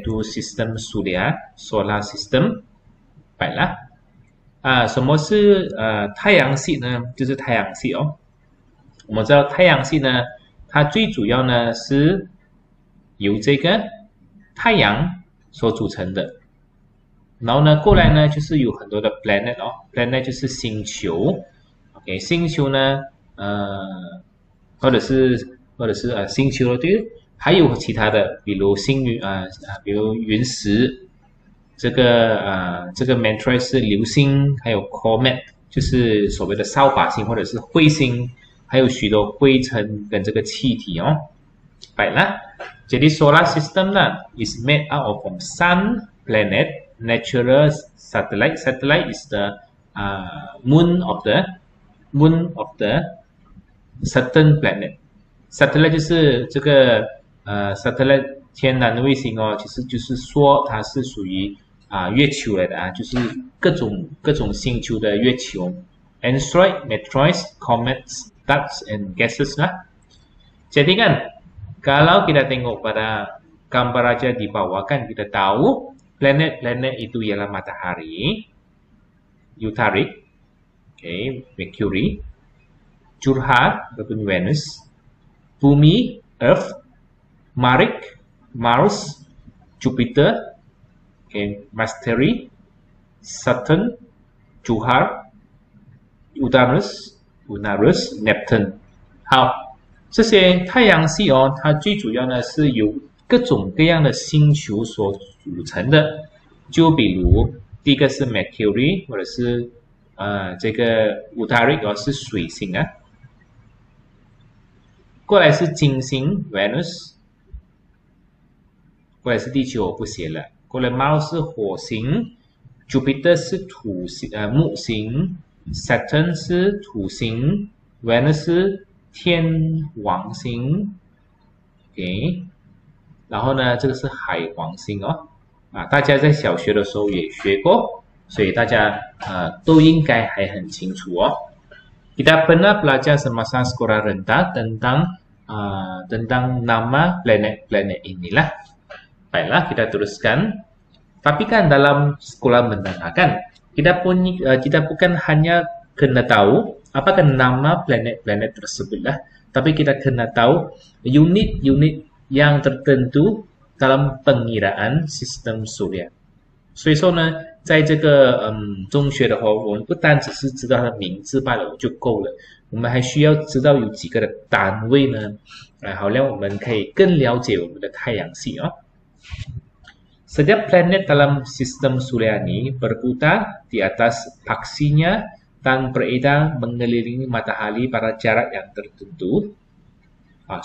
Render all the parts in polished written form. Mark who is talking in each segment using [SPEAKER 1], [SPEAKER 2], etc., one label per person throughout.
[SPEAKER 1] iaitu sistem suria solar system。Baiklah，什么是太阳系呢？就是太阳系哦。我们知道太阳系呢，它最主要呢是由这个太阳所组成的。然后呢，过来呢就是有很多的 planet 哦 ，planet 就是星球。OK， 星球呢，或者是星球对，还有其他的，比如比如陨石，这个 meteor 是流星，还有 comet 就是所谓的扫把星或者是彗星，还有许多灰尘跟这个气体哦。Baiklah, jadi solar system lah is made out of from sun, planet, natural satellite. Satellite is the moon of the certain planet. Satellite 就是这个satellite 天然的卫星哦，其实就是说它是属于月球来的啊，就是各种星球的月球。Asteroid, meteoroids, comets, stars and gases lah. Jadi kan kalau kita tengok pada gambar aja di bawah kan kita tahu planet-planet itu ialah matahari, Utarik, okay, Mercury, Jupiter ataupun Venus, Bumi, Earth, Mars, Jupiter, okay, Mercury, Saturn, Jupiter, Uranus, Neptune。好。这些太阳系哦，它最主要呢是由各种各样的星球所组成的。就比如第一个是 Mercury， 或者是这个 Utarik 哦是水星啊。过来是金星 Venus， 过来是地球我不写了。过来 Mars 是火星 ，Jupiter 是木星 ，Saturn 是土星 ，Venus 是天王星 ，OK， 然后呢，这个是海王星哦，大家在小学的时候也学过，所以大家都应该还很清楚哦。Kita pernah belajar semasa sekolah rendah tentang nama planet-planet inilah. Baiklah, kita teruskan. Tapi kan dalam sekolah menengah kan, kita bukan hanya kena tahu apakah nama planet-planet tersebutlah, tapi kita kena tahu unit-unit yang tertentu dalam pengiraan sistem surya。所以说呢，在这个中学的话，我们不单只是知道它的名字罢了就够了，我们还需要知道有几个的单位呢，好让我们可以更了解我们的太阳系哦。Setiap planet dalam sistem surya ini berputar di atas aksinya dan beredar mengelilingi matahari pada jarak yang tertentu。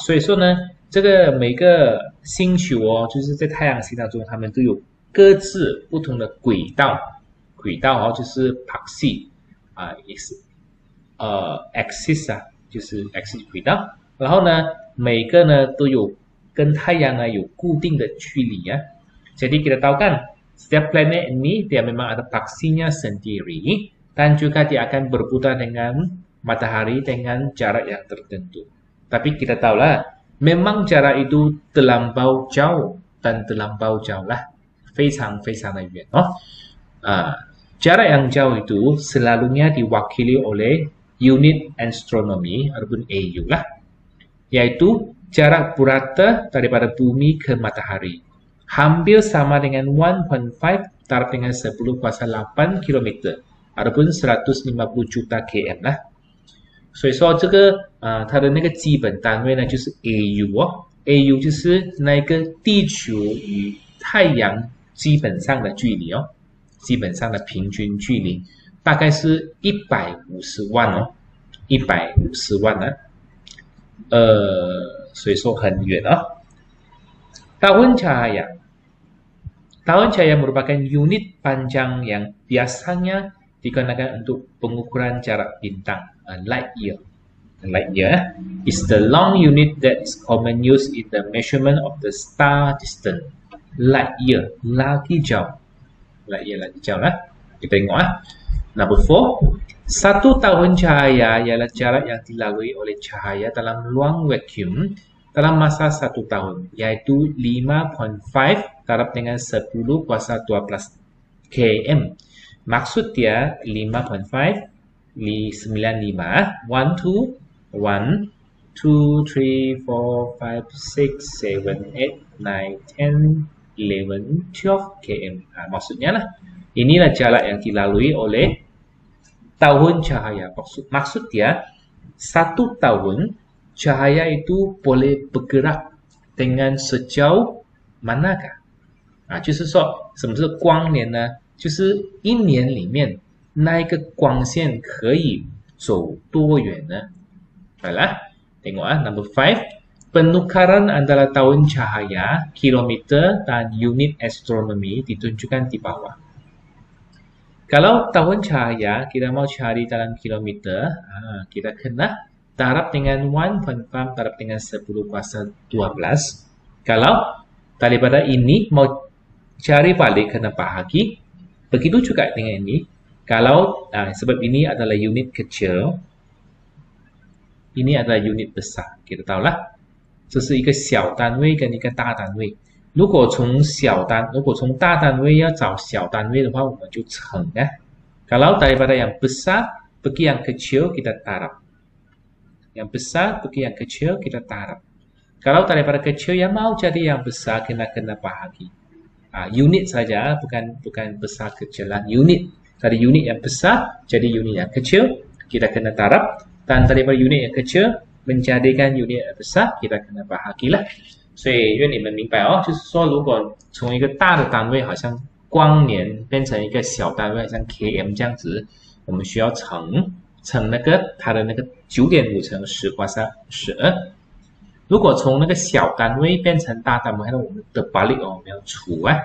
[SPEAKER 1] 所以说呢，这个每个星球哦，就是在太阳系当中，它们都有各自不同的轨道哦，就是 aksi 也是axis 就是 axis 轨道。然后呢，每个呢都有跟太阳呢有固定的距离啊。Jadi kita tahu kan, setiap planet ini dia memang ada aksinya sendiri dan juga dia akan berputar dengan matahari dengan jarak yang tertentu. Tapi kita tahulah, memang jarak itu terlampau jauh dan terlampau jauh lah, 非常非常的远哦。Jarak yang jauh itu selalunya diwakili oleh unit astronomi ataupun AU lah, yaitu jarak purata daripada bumi ke matahari. Hampir sama dengan 1.5 taraf dengan 10.8 km ataupun 150 juta km 啦。所以说这个它的那个基本单位呢就是 AU 哦 ，AU 就是那个地球与太阳基本上的距离哦，基本上的平均距离大概是150万哦，150万啊，所以说很远哦。Tahun cahaya merupakan unit panjang yang biasanya digunakan untuk pengukuran jarak bintang. Light year. Light year is the long unit that is common use in the measurement of the star distance. Light year lagi jauh. Light year lagi jauh lah. Kita tengok Number 4. 1 tahun cahaya ialah jarak yang dilalui oleh cahaya dalam ruang vacuum dalam masa 1 tahun, yaitu 5.5 darab dengan 10 kuasa 12 km. Maksud dia 5.5, 95, 1, 2, 1, 2, 3, 4, 5, 6, 7, 8, 9, 10, 11, 12 km. Maksudnya lah, inilah jarak yang dilalui oleh tahun cahaya. Maksud dia, 1 tahun cahaya itu boleh bergerak dengan sejauh manakah? 就是说，什么是光年呢？就是一年里面那一个光线可以走多远呢？ Baiklah, tengok number 5. Penukaran antara tahun cahaya, kilometer dan unit astronomi ditunjukkan di bawah. Kalau tahun cahaya kita mau cari dalam kilometer, kita kena darab dengan 1.5 darab dengan 10 kuasa 12. Kalau daripada ini mau cari balik kena bahagi, begitu juga dengan ini. Kalau sebab ini adalah unit kecil, ini adalah unit besar. Kita tahulah, 这是一个小单位跟一个大单位。如果从大单位要找小单位的话，我们就乘啊。Kalau daripada yang besar pergi yang kecil kita taraf. Yang besar pergi yang kecil kita taraf. Kalau daripada kecil yang mau jadi yang besar kena bahagi. Unit saja, bukan besar kecil lah. Unit dari unit yang besar jadi unit yang kecil kita kena taraf, dan daripada unit yang kecil menjadikan unit yang besar kita kena bahagilah. 所以愿你们明白哦，就是说如果从一个大的单位好像光年变成一个小单位，像 km 这样子，我们需要乘那个它的那个 9.5 乘10挂上12。如果从那个小单位变成大单位，那我们terbalik我们要除啊。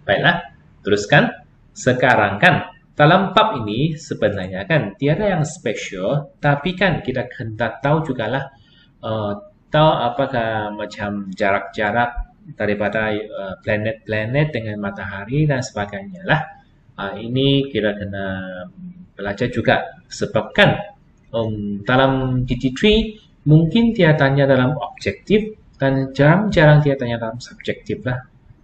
[SPEAKER 1] Baiklah, teruskan. Sekarang kan dalam bab ini sebenarnya kan tiada yang spesial, tapi kan kita hendak tahu jugalah tahu apakah macam jarak-jarak daripada planet-planet dengan matahari dan sebagainya lah. Ini kita kena belajar juga, sebab kan dalam DT3 mungkin dia tanya dalam objektif dan jarang-jarang dia tanya dalam subjektif lah.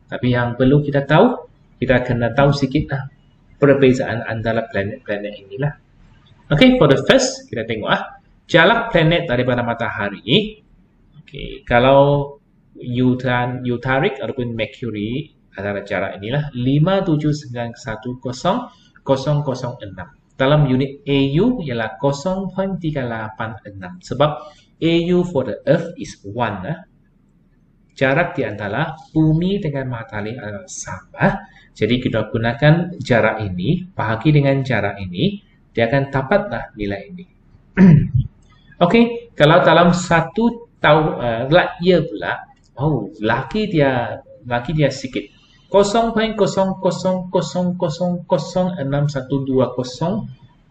[SPEAKER 1] Tapi yang perlu kita tahu, kita kena tahu sedikit lah perbezaan antara planet-planet inilah. Okay, for the first kita tengok jarak planet daripada matahari. Okay, kalau Utarik ataupun Mercury adalah jarak inilah 57910,006. Dalam unit AU ialah 0.386. Sebab AU for the Earth is 1. Jarak di antara bumi dengan matahari adalah sama. Jadi kita gunakan jarak ini, bahagi dengan jarak ini, dia akan dapatlah nilai ini. Okay, kalau dalam 1 tahun light year pula, laki dia sikit. 0.00006120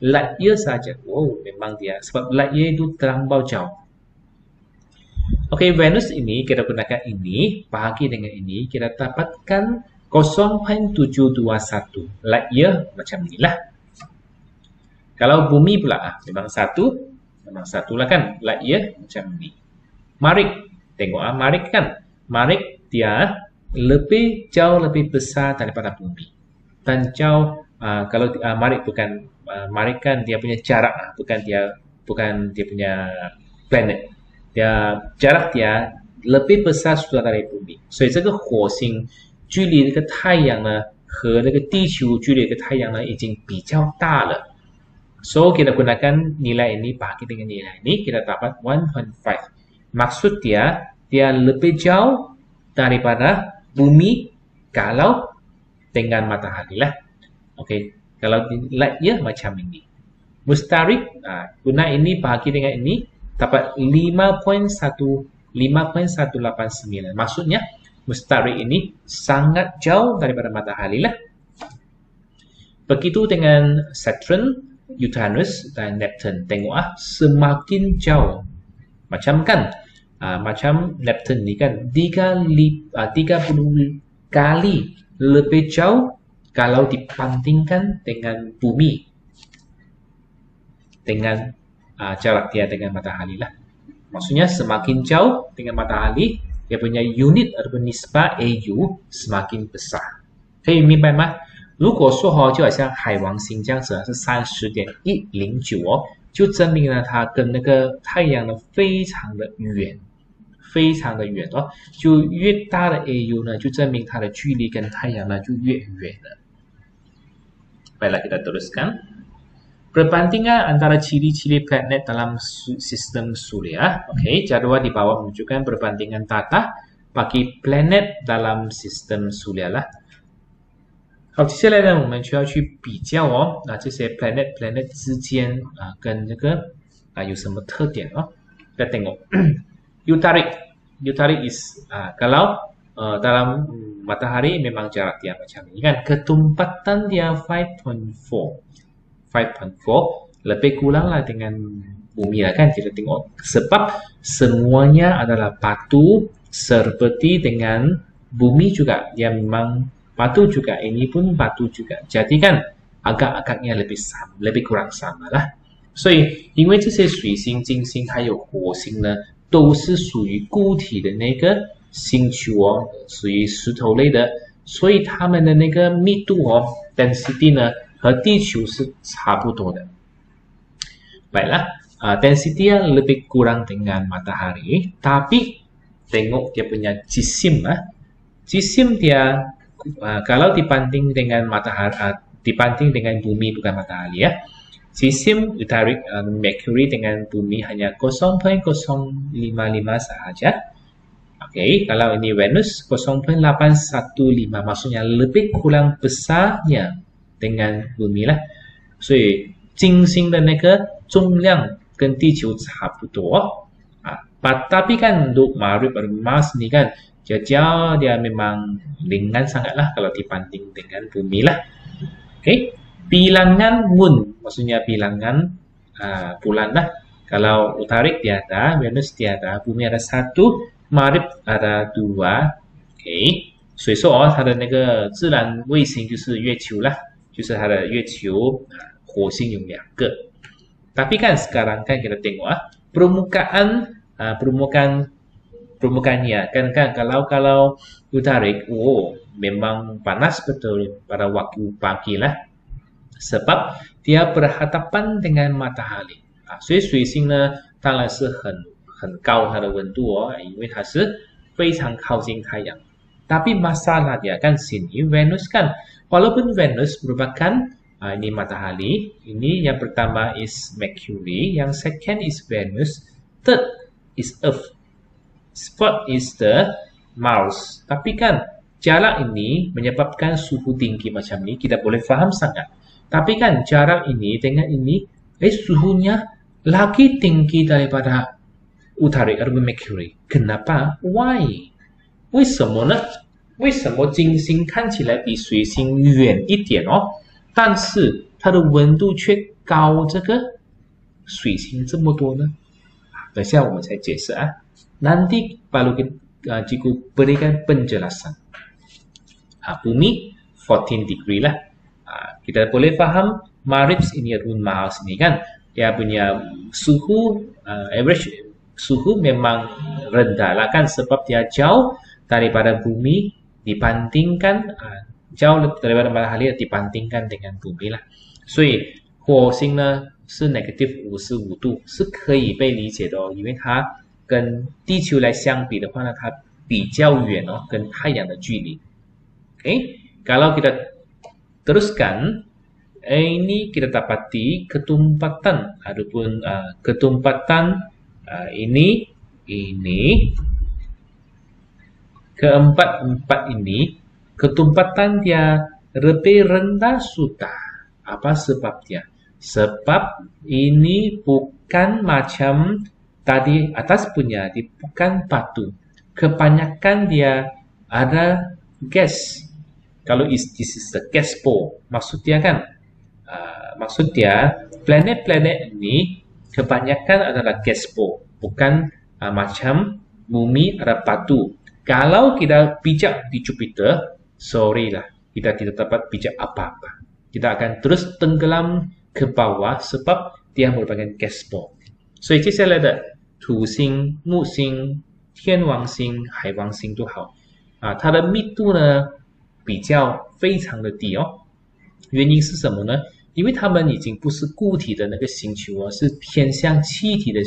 [SPEAKER 1] light year saja. Memang dia. Sebab light year itu terlampau jauh. Oke, Venus ini kita gunakan ini, bahagi dengan ini, kita dapatkan 0.721 light year macam inilah. Kalau bumi pula, memang satu lah kan, light year macam ini. Marik, tengok Marik kan. Marik dia jauh lebih besar daripada bumi. Dan jauh, kalau Marik bukan, Marik kan dia punya jarak, bukan dia punya planet. Jarak dia lebih besar sudah dari bumi. 所以这个火星距离这个太阳呢和那个地球距离这个太阳呢已经比较大了。So kita gunakan nilai ini bahagi dengan nilai ini, kita dapat 1.5. Maksud dia lebih jauh daripada bumi kalau dengan matahari lah. Oke, kalau light year macam ini. Mustarik, guna ini bahagi dengan ini dapat 5.189. Maksudnya Mustarik ini sangat jauh daripada matahari lah. Begitu dengan Saturn, Uranus dan Neptune. Tengok semakin jauh. Macam kan, macam Neptune ni kan 30 kali lebih jauh kalau dibandingkan dengan bumi. Dengan jarak dia dengan matahari lah. Maksudnya semakin jauh dengan matahari, dia punya unit ataupun nisbah AU semakin besar。可以明白吗？如果说就好像海王星这样子是30.109就证明了它跟那个太阳呢非常的远，非常的远就越大的 AU 呢，就证明它的距离跟太阳呢就越远了。Baiklah kita teruskan。Perbandingan antara ciri-ciri planet dalam sistem Suria. Okey, jadual di bawah menunjukkan perbandingan tata bagi planet dalam sistem Suria lah。好，接下来呢，我们就要去比较这些 planet 之间跟这个有什么特点Kita tengok Utarik is kalau dalam matahari memang jarak dia macam ini kan, ketumpatan dia 5.4 lebih kurang lah dengan bumi lah kan. Kita tengok sebab semuanya adalah batu seperti dengan bumi juga, dia memang batu juga, ini pun batu juga. Jadi kan agak-agaknya lebih kurang sama lah。所以因为这些水星、金星还有火星呢，都是属于固体的那个星球属于石头类的，所以它们的那个密度density 呢和地球是差不多的。Baiklah, density yang lebih kurang dengan matahari, tapi tengok dia punya jisim jisim dia kalau dibanding dengan matahari, dibanding dengan bumi bukan matahari jisim Utarik Mercury dengan bumi hanya 0.055 sahaja. Okey, kalau ini Venus 0.815, maksudnya lebih kurang besarnya dengan bumi lah。所以金星的那个重量跟地球差不多tapi kan untuk Mars ni kan dia memang ringan sangatlah kalau dibanding dengan bumi lah. Okey, bilangan moon maksudnya bilangan bulan lah. Kalau Utarik tiada, Venus tiada, bumi ada 1， Marib ada 2。OK， 所以说它的那个自然卫星就是月球啦，就是它的月球，火星有2个。Tapi kan sekarang kan kita tengok permukaannya kan kalau Utarik memang panas betul pada waktu pagi lah sebab dia berhadapan dengan matahari。所以水星呢当然是很高它的温度因为它是非常靠近太阳。Tapi masalah dia kan sini Venus kan, walaupun Venus merupakan ini matahari, ini yang pertama is Mercury, yang second is Venus, third is Earth, fourth is the Mars. Tapi kan jarak ini menyebabkan suhu tinggi macam ni, kita boleh faham sangat. Tapi kan jarak ini dengan ini, suhunya lagi tinggi daripada Utarik atau Mercury. Kenapa? Why? 为什么呢？为什么金星看起来比水星远一点但是它的温度却高这个水星这么多呢？等下我们才解释Nanti baru kita berikan penjelasan. Bumi 14 degree lah. Kita boleh faham Maribs ini ataupun Mars ini kan dia punya suhu average suhu memang rendah lah kan sebab dia jauh daripada bumi dibandingkan jauh daripada matahari dibandingkan dengan bumi lah。所以火星呢是 -55 度是可以被理解的因为它跟地球来相比的话呢，它比较远跟太阳的距离。Kalau kita teruskan, ini kita dapati ketumpatan ataupun ketumpatan ini keempat ini ketumpatan dia lebih rendah sudah. Apa sebabnya? Sebab ini bukan macam tadi atas punya, bukan batu. Kebanyakan dia ada gas. Kalau this is the gas ball, maksud dia kan? Maksud dia planet-planet ini kebanyakan adalah gas ball, bukan macam bumi ada batu. Kalau kita pijak di Jupiter, sorry lah, kita tidak dapat pijak apa-apa. Kita akan terus tenggelam ke bawah sebab dia merupakan gas ball. 所以接下来的土星、木星、天王星、海王星都好啊，它的密度呢非常的低哦。原因是什么呢？因为它们已经不是固体的那个星球哦，是偏向气体的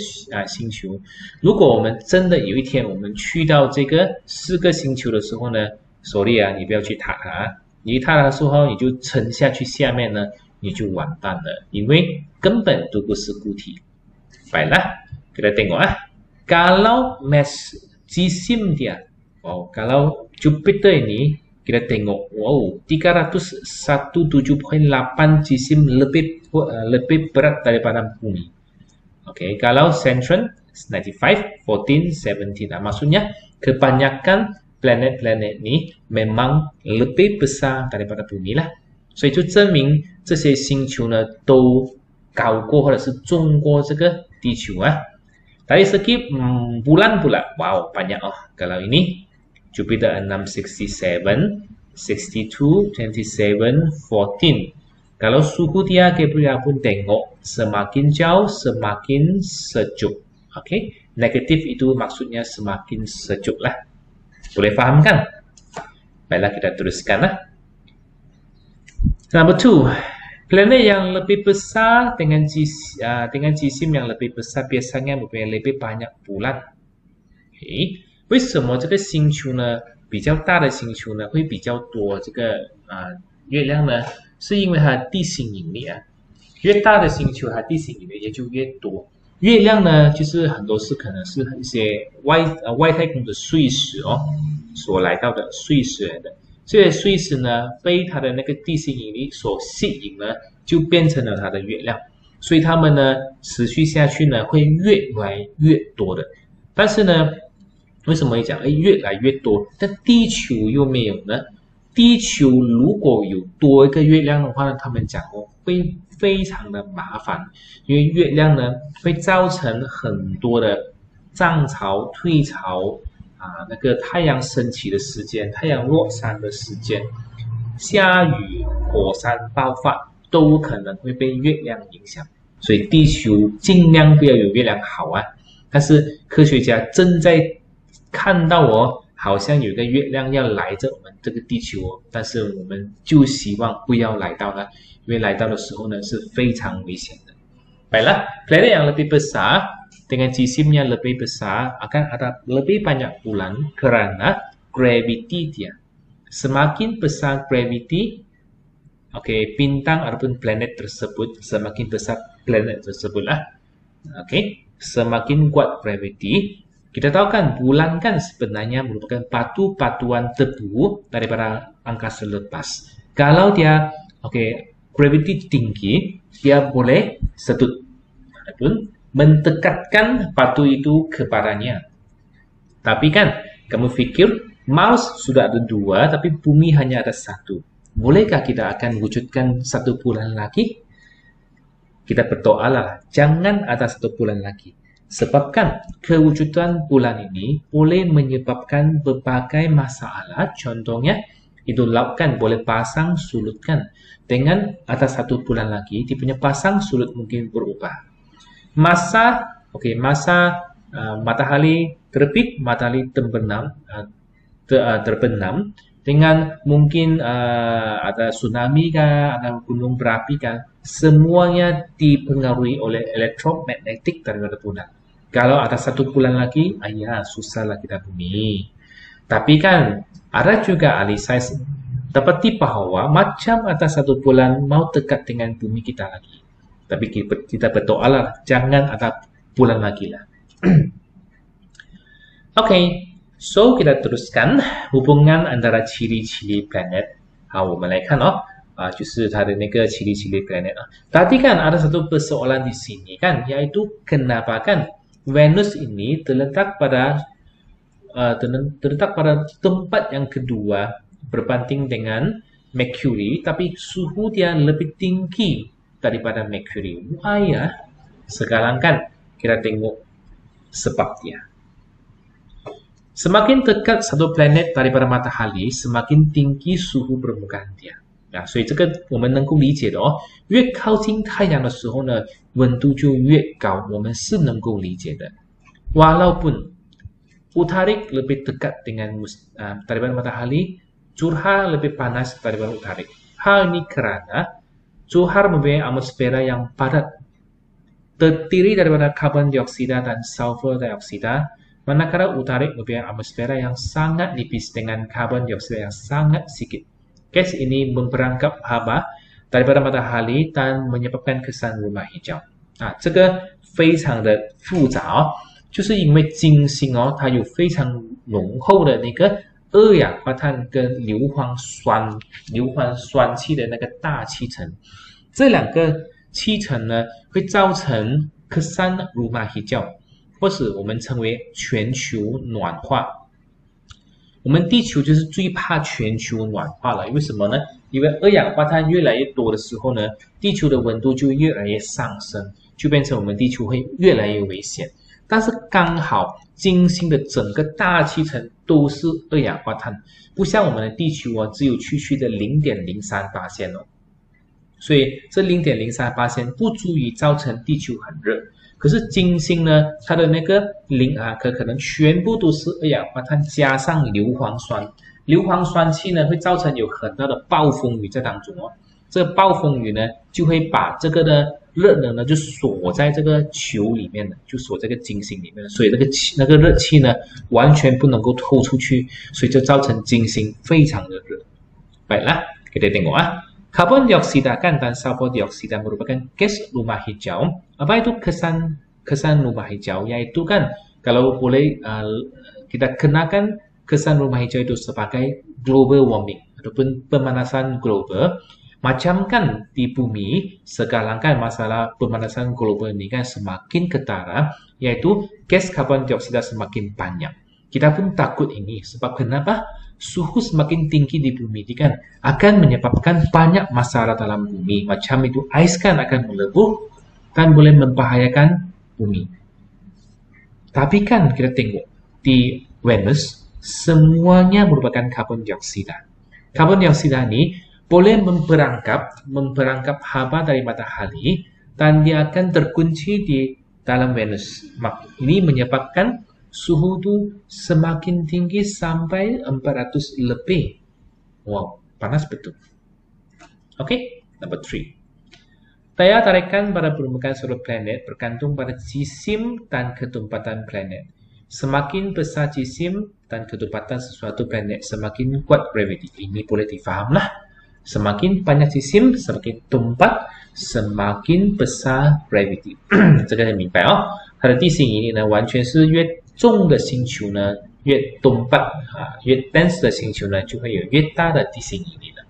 [SPEAKER 1] 星球。如果我们真的有一天我们去到这个4个星球的时候呢，sorry啊，你不要去踏它啊，你一踏它的时候你就沉下去，下面呢你就完蛋了，因为根本都不是固体。Baiklah, kita tengok kalau jisim dia, kalau Jupiter ini kita tengok, 301.8 jisim lebih berat daripada bumi. Okey, kalau Saturn 95, 14, 17. Maksudnya kebanyakan planet-planet ni memang lebih besar daripada bumi lah. 所以就证明这些星球呢都高过或者是重过这个地球啊。Dari segi bulan pula, wow banyak oh. Kalau ini Jupiter 667, 62, 27, 14. Kalau suhu dia kita pun tengok semakin jauh semakin sejuk. Okey, negatif itu maksudnya semakin sejuk lah. Boleh faham kan? Baiklah kita teruskan lah. Number 2. Planet yang lebih besar dengan jisim yang lebih besar biasanya mempunyai lebih banyak bulan. Okay. 为什么这个星球呢比较大的星球呢会比较多这个月亮呢？是因为它的地心引力啊，越大的星球它地心引力也就越多。月亮呢就是很多是可能是一些外太空的碎石哦所来到的碎石来的。这些碎石呢被它的那个地心引力所吸引呢，就变成了它的月亮，所以它们呢持续下去呢会越来越多的。但是呢，为什么会讲越来越多？但地球又没有呢？地球如果有多一个月亮的话呢，他们讲会非常的麻烦，因为月亮呢会造成很多的涨潮、退潮。那个太阳升起的时间、太阳落山的时间、下雨、火山爆发都可能会被月亮影响，所以地球尽量不要有月亮好啊。但是科学家正在看到好像有个月亮要来着我们这个地球但是我们就希望不要来到了，因为来到的时候呢是非常危险的。Baiklah, planet yang lebih besar dengan jisimnya lebih besar akan ada lebih banyak bulan karena gravity dia. Semakin besar gravity, bintang ataupun planet tersebut, semakin besar planet tersebutlah. Semakin kuat gravity. Kita tahu kan bulan kan sebenarnya merupakan batu-batuan debu daripada angkasa lepas. Kalau dia gravity tinggi, dia boleh sedut ataupun mendekatkan batu itu kepadanya. Tapi kan, kamu fikir Mars sudah ada 2, tapi bumi hanya ada 1. Bolehkah kita akan wujudkan 1 bulan lagi? Kita berdoalah, jangan ada 1 bulan lagi. Sebab kan, kewujudan bulan ini boleh menyebabkan berbagai masalah. Contohnya, itu laut kan boleh pasang surut kan. Dengan ada 1 bulan lagi, dia punya pasang surut mungkin berubah. Masa matahari terbit, matahari terbenam dengan mungkin ada tsunami kah, ada gunung berapi kah, semuanya dipengaruhi oleh elektromagnetik daripada bulan. Kalau ada 1 bulan lagi, susahlah kita bumi. Tapi kan ada juga ahli sains dapati bahwa macam ada 1 bulan mau dekat dengan bumi kita lagi. Tapi kita berdoalah jangan ada bulan lagi lah. So kita teruskan hubungan antara ciri-ciri planet. 好，我们来看就是它的那个ciri-ciri planet. Tadi kan ada satu persoalan di sini kan, yaitu kenapa kan Venus ini terletak pada tempat yang kedua berbanding dengan Mercury, tapi suhu dia lebih tinggi daripada Mercury. Why ya? Sekarang kan kita tengok sebab dia. Semakin dekat satu planet daripada matahari, semakin tinggi suhu permukaan dia. 所以这个我们能够理解的越靠近太阳的时候呢，温度就越高，我们是能够理解的。Walaupun Utarik lebih dekat dengan daripada matahari, Johar lebih panas daripada utarik. Hal ini karena Johar mempunyai atmosfera yang padat, terdiri daripada karbon dioksida dan sulfur dioksida, manakala utarik mempunyai atmosfera yang sangat nipis dengan karbon dioksida yang sangat sedikit. Gas ini memperangkap haba daripada matahari dan menyebabkan kesan rumah hijau. 这个非常的复杂就是因为金星它有非常浓厚的那个二氧化碳跟硫磺酸气的那个大气层，这两个气层呢会造成kesan rumah hijau，或是我们称为全球暖化。我们地球就是最怕全球暖化了，为什么呢？因为二氧化碳越来越多的时候呢，地球的温度就越来越上升，就变成我们地球会越来越危险。但是刚好金星的整个大气层都是二氧化碳，不像我们的地球只有区区的 0.03% 所以这 0.03% 不足以造成地球很热。可是金星呢，它的那个可能全部都是二氧化碳加上硫磺酸，硫磺酸气呢会造成有很大的暴风雨在当中这个暴风雨呢就会把这个的热能呢就锁在这个球里面的，就锁在这个金星里面的，所以那个热气呢完全不能够透出去，所以就造成金星非常的热。Baiklah, kita tengok Karbon dioksida dan sulfur dioksida merupakan gas rumah hijau. Apa itu kesan rumah hijau? Yaitu kan kalau boleh kita kenakan kesan rumah hijau itu sebagai global warming ataupun pemanasan global. Macam kan di bumi sekarang kan masalah pemanasan global ini kan semakin ketara, yaitu gas karbon dioksida semakin banyak. Kita pun takut ini sebab kenapa? Suhu semakin tinggi di bumi ini kan akan menyebabkan banyak masalah dalam bumi. Macam itu ais kan akan melepuh dan boleh membahayakan bumi. Tapi kan kita tengok di Venus semuanya merupakan karbon dioksida. Karbon dioksida ini boleh memperangkap haba dari matahari dan dia akan terkunci di dalam Venus. Ini menyebabkan suhu itu semakin tinggi sampai 400 lebih. Wow, panas betul. Oke, number 3. Daya tarikan pada permukaan seluruh planet bergantung pada jisim dan ketumpatan planet. Semakin besar jisim dan ketumpatan sesuatu planet, semakin kuat gravity. Ini boleh difaham lah. Semakin banyak jisim, semakin tumpat, semakin besar gravity. 这个很明白它的地心引力呢，完全是越重的星球呢越东半越 dense 的星球呢就会有越大的地心引力了。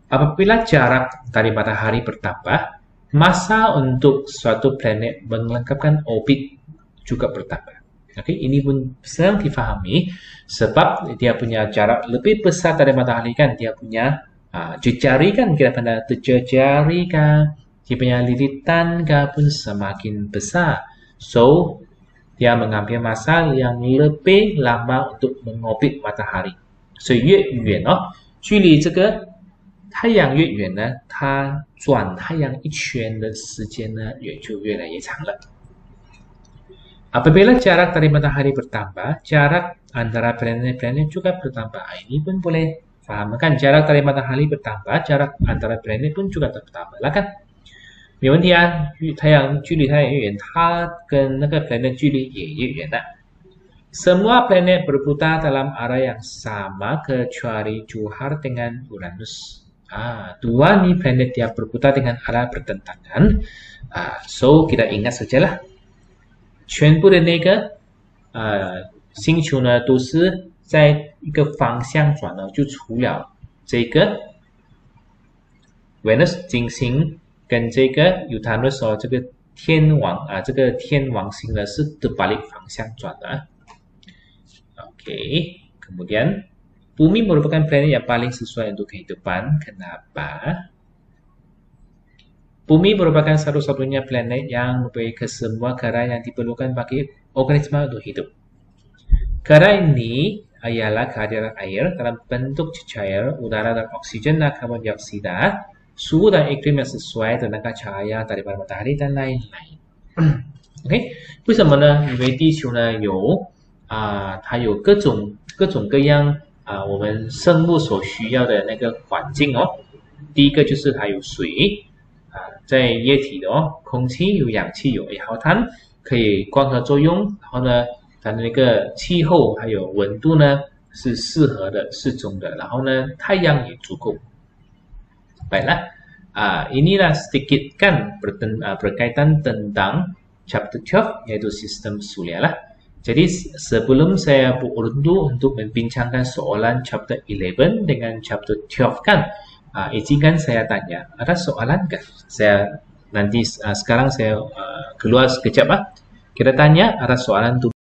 [SPEAKER 1] Apabila jarak dari matahari bertambah, masa untuk suatu planet melengkapkan orbit juga bertambah. Oke, ini pun senang difahami sebab dia punya jarak lebih besar dari matahari kan, dia punya jejari kan, kira pada jejari kan, dia punya lilitan kan pun semakin besar. So, dia mengambil masa yang lebih lama untuk mengorbit matahari. 所以越远距离这个太阳越远呢，它转太阳一圈的时间呢也就越来越长了。Apabila jarak dari matahari bertambah, jarak antara planet-planet juga bertambah. Ini pun boleh paham kan? Jarak dari matahari bertambah, jarak antara planet pun juga bertambah lah kan? 没问题太阳距离太阳越远，它跟那个 planet 距离也越远的。Semua planet berputar dalam arah yang sama kecuali Johar dengan Uranus. Dua nih planet yang berputar dengan arah bertentangan. So kita ingat sajalah. 全部的那个星球呢都是在一个方向转的，就除了这个 Venus 金星跟这个 Uranus 这个天王这个天王星呢是terbalik方向转的。Oke, kemudian Bumi merupakan planet yang paling sesuai untuk kehidupan. Kenapa? Bumi merupakan satu-satunya planet yang mempunyai kesemua garam yang diperlukan bagi organisme untuk hidup. Garam ini ialah kehadiran air dalam bentuk cair, udara dan oksigen dan karbon dioksida, suhu dan iklim yang sesuai, tenaga cahaya daripada matahari dan lain-lain. OK， 为什么呢？因为地球呢它有各种各样我们生物所需要的那个环境哦。第一个就是它有水在液体的哦，空气有氧气有二号碳，可以光合作用，然后呢，它的那个气候还有温度呢是适合的、适中的，然后呢，太阳也足够。Baiklah, inilah sedikit kan berkaitan tentang chapter 12 yaitu sistem surya lah. Jadi sebelum saya berundur untuk membincangkan soalan chapter 11 dengan chapter 12 kan, izinkan saya tanya, ada soalan kan? Saya nanti sekarang saya keluar sekejap Kita tanya, ada soalan tu